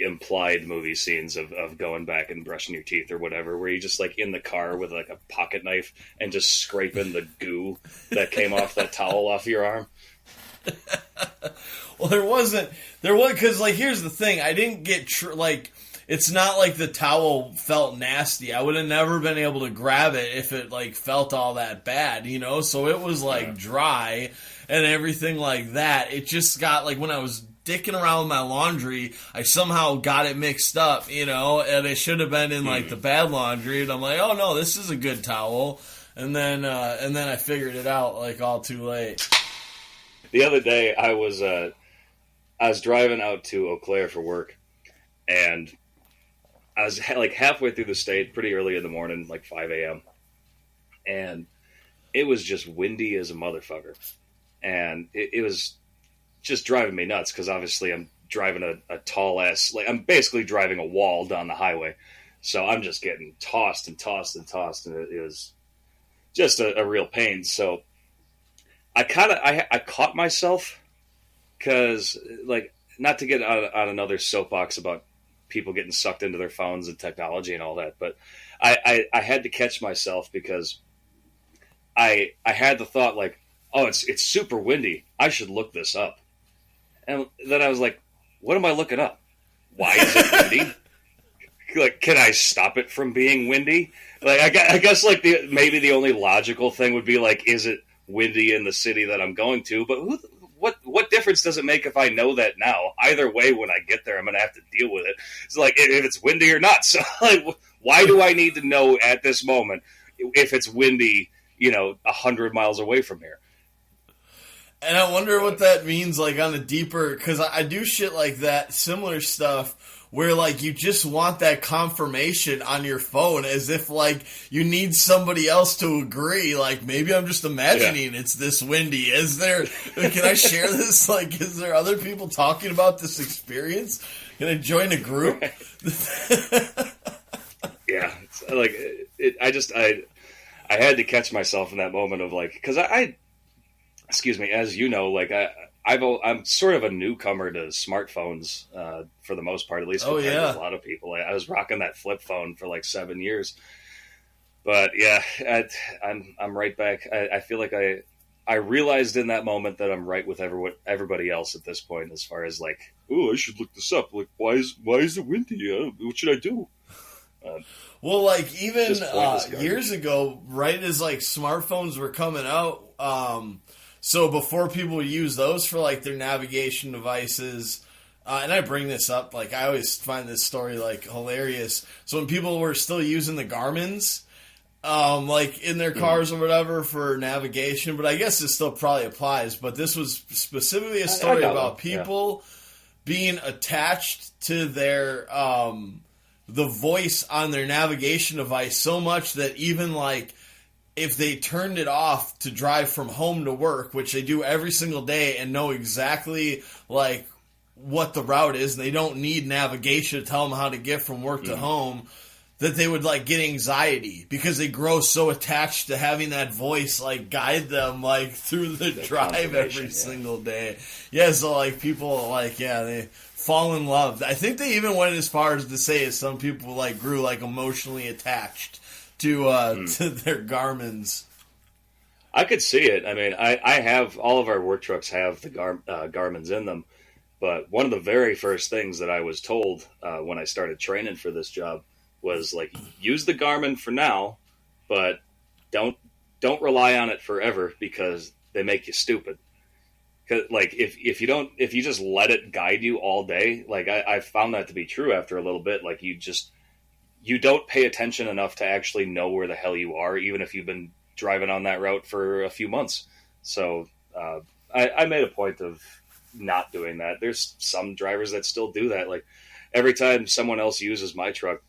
implied movie scenes of going back and brushing your teeth or whatever, where you just like in the car with like a pocket knife and just scraping the goo that came off that towel off your arm. Well, there was, because like, here's the thing, I didn't get, it's not like the towel felt nasty. I would have never been able to grab it if it like felt all that bad, you know? So it was like dry and everything like that. It just got like, when I was dicking around with my laundry, I somehow got it mixed up, you know, and it should have been in like the bad laundry. And I'm like, oh no, this is a good towel. And then I figured it out like all too late. The other day I was driving out to Eau Claire for work, and I was like halfway through the state, pretty early in the morning, like 5 a.m. And it was just windy as a motherfucker. And it was just driving me nuts because obviously I'm driving a tall ass, like I'm basically driving a wall down the highway. So I'm just getting tossed and tossed and tossed. And it was just a real pain. So I caught myself because, like, not to get on another soapbox about people getting sucked into their phones and technology and all that, but I had to catch myself because I had the thought like, oh, it's super windy. I should look this up. And then I was like, what am I looking up? Why is it windy? Like, can I stop it from being windy? Like, I guess like maybe the only logical thing would be like, is it windy in the city that I'm going to? But what difference does it make if I know that now? Either way, when I get there, I'm going to have to deal with it. It's like, if it's windy or not. So, like, why do I need to know at this moment if it's windy, 100 miles away from here? And I wonder what that means, like, on a deeper, because I do shit like that, similar stuff, where, like, you just want that confirmation on your phone as if, like, you need somebody else to agree. Like, maybe I'm just imagining it's this windy. Can I share this? Like, is there other people talking about this experience? Can I join a group? Yeah. It's like, I had to catch myself in that moment of, like, because excuse me, as you know, like, I'm sort of a newcomer to smartphones for the most part, at least compared to a lot of people. I was rocking that flip phone for like 7 years, but yeah, I'm right back. I feel like I realized in that moment that I'm right with everybody else at this point, as far as like, oh, I should look this up. Like, why is it windy? What should I do? Well, like, even years ago, right as like smartphones were coming out, so before people use those for, like, their navigation devices, and I bring this up, like, I always find this story, like, hilarious. So when people were still using the Garmin's, like, in their cars or whatever for navigation, but I guess it still probably applies, but this was specifically a story about people being attached to their, the voice on their navigation device so much that even, like, if they turned it off to drive from home to work, which they do every single day and know exactly, like, what the route is, and they don't need navigation to tell them how to get from work to home, that they would, like, get anxiety because they grow so attached to having that voice, like, guide them, like, through the drive every single day. Yeah, so, like, people, like, they fall in love. I think they even went as far as to say some people, like, grew, like, emotionally attached to their Garmin's. I could see it. I mean, I have, all of our work trucks have the Garmin's in them, but one of the very first things that I was told when I started training for this job was, like, use the Garmin for now, but don't rely on it forever because they make you stupid. 'Cause, like, if you just let it guide you all day, like, I found that to be true after a little bit. Like, you don't pay attention enough to actually know where the hell you are, even if you've been driving on that route for a few months. So I made a point of not doing that. There's some drivers that still do that. Like, every time someone else uses my truck,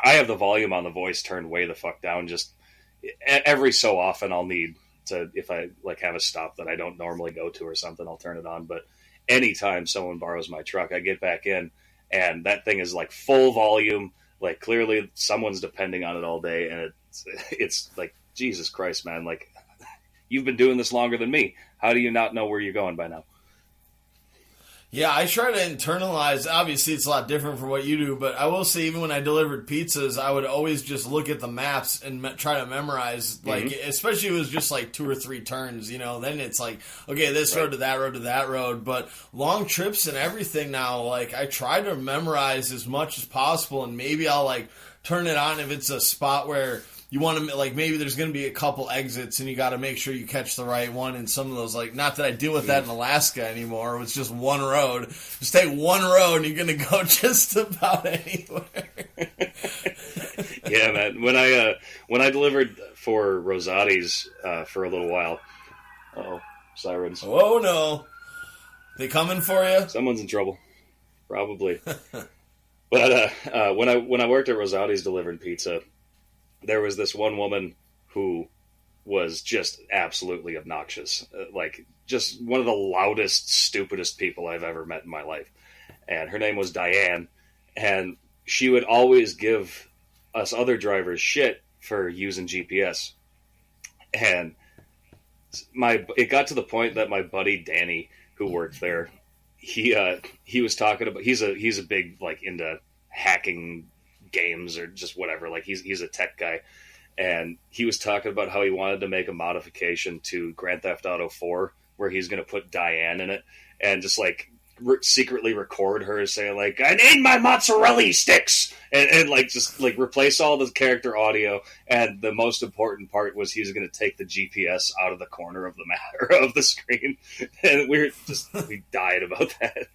I have the volume on the voice turned way the fuck down. Just every so often I'll need to, if I, like, have a stop that I don't normally go to or something, I'll turn it on. But anytime someone borrows my truck, I get back in and that thing is like full volume. Like, clearly someone's depending on it all day, and it's like, Jesus Christ, man, like, you've been doing this longer than me. How do you not know where you're going by now? Yeah, I try to internalize. Obviously, it's a lot different for what you do, but I will say, even when I delivered pizzas, I would always just look at the maps and try to memorize, like, especially if it was just like 2 or 3 turns, you know, then it's like, okay, this road to that road to that road. But long trips and everything now, like, I try to memorize as much as possible, and maybe I'll, like, turn it on if it's a spot where you want to, like, maybe there's going to be a couple exits and you got to make sure you catch the right one in some of those, like, not that I deal with that in Alaska anymore. It's just one road. Just take one road and you're going to go just about anywhere. Yeah, man. When I delivered for Rosati's for a little while, sirens. Oh, no. They coming for you? Someone's in trouble. Probably. But when I worked at Rosati's delivering pizza, there was this one woman who was just absolutely obnoxious. Like, just one of the loudest, stupidest people I've ever met in my life. And her name was Diane. And she would always give us other drivers shit for using GPS. And it got to the point that my buddy Danny, who worked there, he was talking about, he's a big, like, into hacking games or just whatever, like he's a tech guy, and he was talking about how he wanted to make a modification to Grand Theft Auto 4 where he's going to put Diane in it and just like secretly record her saying like, I need my mozzarella sticks, and like just like replace all the character audio, and the most important part was he was going to take the GPS out of the corner of the map of the screen, and we died about that.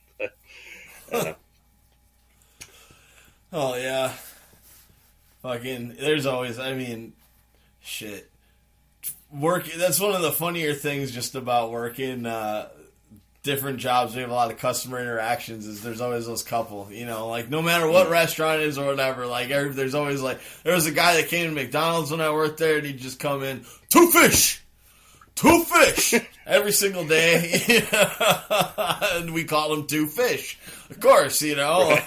But, oh yeah. Fucking, there's always, I mean, shit. That's one of the funnier things just about working different jobs. We have a lot of customer interactions, is there's always those couple, you know, like no matter what restaurant it is or whatever, like there's always like, there was a guy that came to McDonald's when I worked there, and he'd just come in, 2 fish! 2 fish! Every single day. And we call him 2 fish. Of course, you know.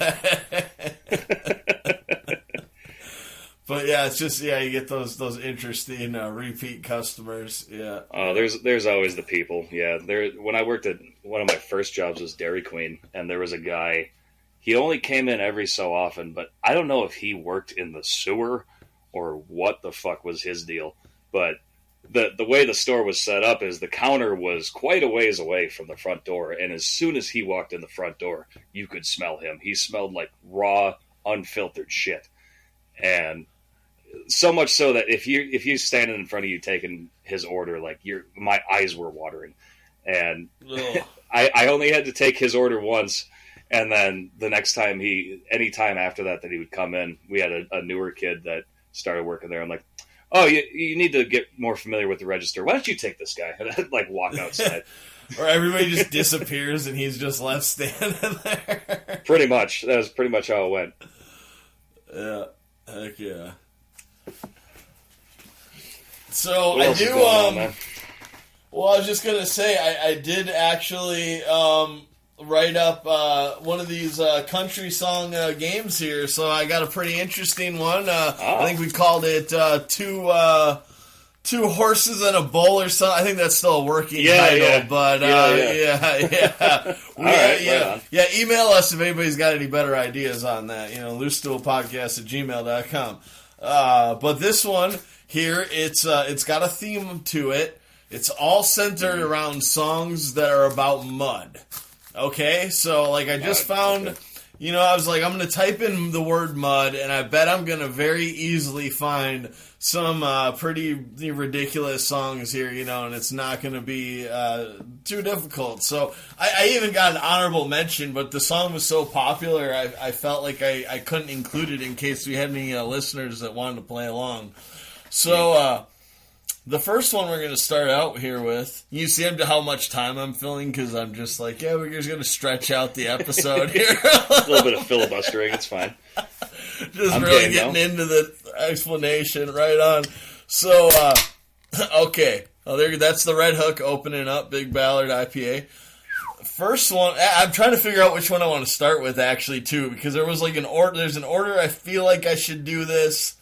But yeah, it's just, you get those interesting repeat customers. Yeah. There's always the people. Yeah. When I worked at one of my first jobs was Dairy Queen, and there was a guy. He only came in every so often, but I don't know if he worked in the sewer or what the fuck was his deal. But the way the store was set up is the counter was quite a ways away from the front door, and as soon as he walked in the front door, you could smell him. He smelled like raw, unfiltered shit. And so much so that if you standing in front of you taking his order, like my eyes were watering, and I only had to take his order once, and then the next time any time after that he would come in, we had a newer kid that started working there. I'm like, oh, you need to get more familiar with the register. Why don't you take this guy? And I'd like walk outside. Or everybody just disappears and he's just left standing there. Pretty much. That was pretty much how it went. Yeah. Heck yeah. So I do. Well, I was just gonna say I did actually write up one of these country song games here. So I got a pretty interesting one. I think we called it two horses and a bull or something. I think that's still a working title. Yeah. But yeah. Email us if anybody's got any better ideas on that. Loose Stool Podcast at gmail.com. But this one here, it's got a theme to it. It's all centered around songs that are about mud. Okay, so like I just found, I was like, I'm going to type in the word mud, and I bet I'm going to very easily find some pretty ridiculous songs here, and it's not going to be too difficult. So I even got an honorable mention, but the song was so popular, I felt like I couldn't include it in case we had any listeners that wanted to play along. So the first one we're going to start out here with, you see how much time I'm filling, because I'm just like, we're just going to stretch out the episode here. A little bit of filibustering, it's fine. Just really getting into the explanation right on. So, okay. That's the Red Hook opening up, Big Ballard IPA. First one, I'm trying to figure out which one I want to start with, actually, too, because there was like there's an order I feel like I should do this.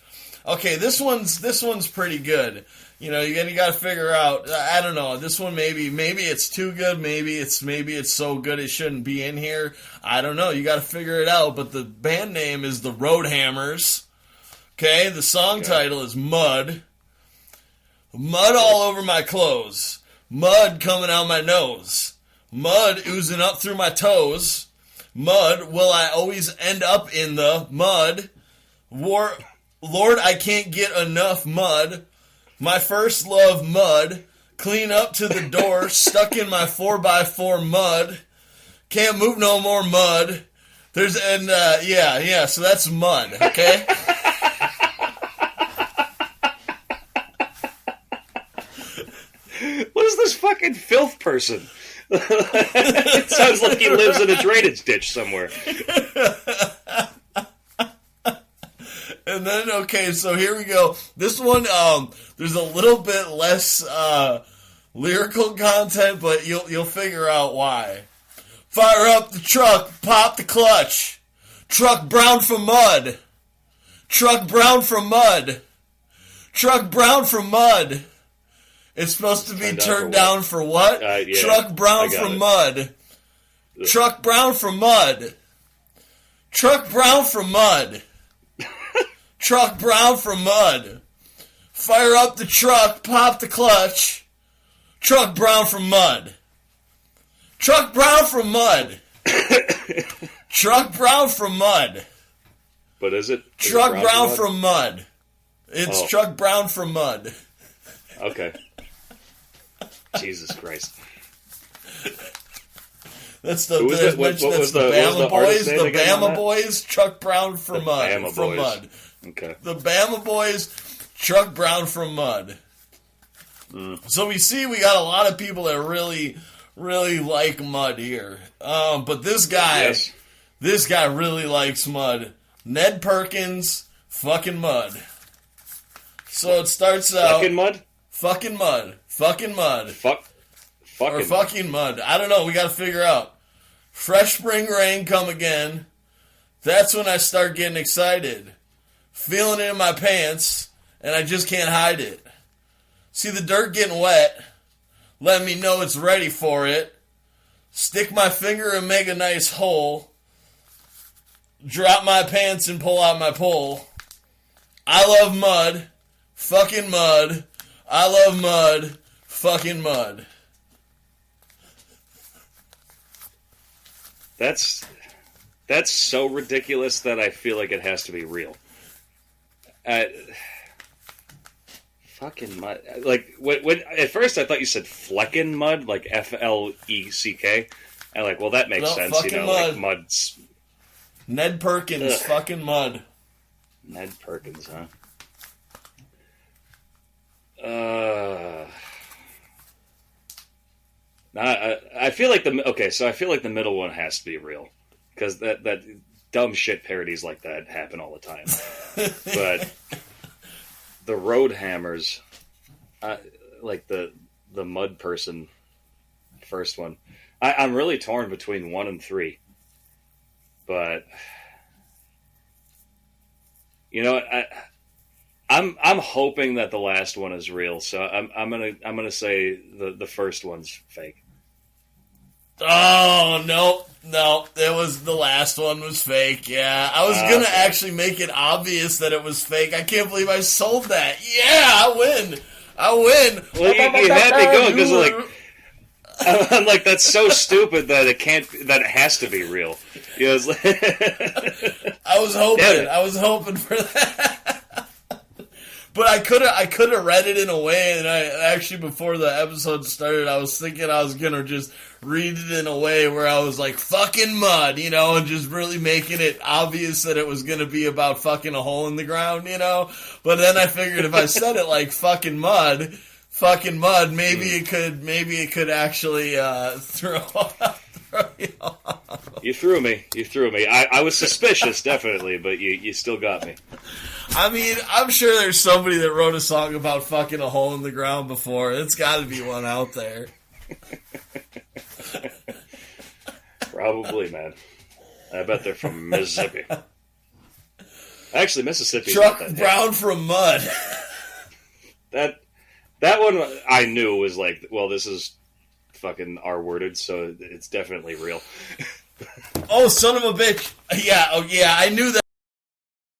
Okay, this one's pretty good. You know, you got to figure out. I don't know. This one maybe it's too good. Maybe it's so good it shouldn't be in here. I don't know. You got to figure it out. But the band name is the Roadhammers. Okay, the song title is Mud. Mud all over my clothes. Mud coming out my nose. Mud oozing up through my toes. Mud, will I always end up in the mud? Lord, I can't get enough mud. My first love, mud. Clean up to the door, stuck in my 4x4 mud. Can't move no more mud. So that's mud, okay? What is this fucking filth person? It sounds like he lives in a drainage ditch somewhere. And then, okay, so here we go. This one, there's a little bit less lyrical content, but you'll figure out why. Fire up the truck, pop the clutch. Truck brown from mud. Truck brown from mud. Truck brown from mud. It's supposed to be turned down for what? Truck brown from mud. Truck brown from mud. Truck brown from mud. Truck brown from mud. Fire up the truck, pop the clutch. Truck brown from mud. Truck brown from mud. Truck brown from mud. But is it? Truck brown from mud. It's truck brown from mud. Okay. Jesus Christ. That's the Bama Boys. The Bama Boys, Truck Brown from Mud. From Mud. Okay. The Bama Boys, Truck Brown from Mud. So we got a lot of people that really, really like Mud here. But this guy really likes Mud. Ned Perkins, fucking Mud. So it starts out. Fucking Mud? Fucking Mud. Fucking Mud. Fucking Mud. I don't know. We got to figure out. Fresh spring rain come again. That's when I start getting excited. Feeling it in my pants, and I just can't hide it. See the dirt getting wet. Let me know it's ready for it. Stick my finger and make a nice hole. Drop my pants and pull out my pole. I love mud. Fucking mud. I love mud. Fucking mud. That's so ridiculous that I feel like it has to be real. Fucking mud. Like when at first I thought you said fleckin' mud, like Fleck. And like, well, that makes sense, you know, mud. like mud's. Ned Perkins, fucking Mud. Ned Perkins, huh? I feel like I feel like the middle one has to be real, because that dumb shit parodies like that happen all the time. But the Roadhammers, like the Mud Person, first one, I'm really torn between 1 and 3. But you know, I'm hoping that the last one is real, so I'm gonna say the first one's fake. Oh no, it was the last one was fake. Yeah, I was gonna actually make it obvious that it was fake. I can't believe I sold that. Yeah, I win. Well, you had me going because like. I'm like, that's so stupid that it has to be real. You know, it's like I was hoping for that. But I could have read it in a way, and I actually, before the episode started, I was thinking I was gonna just read it in a way where I was like, fucking mud, you know, and just really making it obvious that it was gonna be about fucking a hole in the ground, you know. But then I figured if I said it like fucking mud, maybe it could actually throw you off. You threw me. I was suspicious, definitely, but you still got me. I mean, I'm sure there's somebody that wrote a song about fucking a hole in the ground before. It's got to be one out there. Probably, man. I bet they're from Mississippi. Actually, Mississippi. Truck brown from mud. That one I knew was like, well, this is fucking R-worded, so it's definitely real. Oh, son of a bitch! Yeah, I knew that.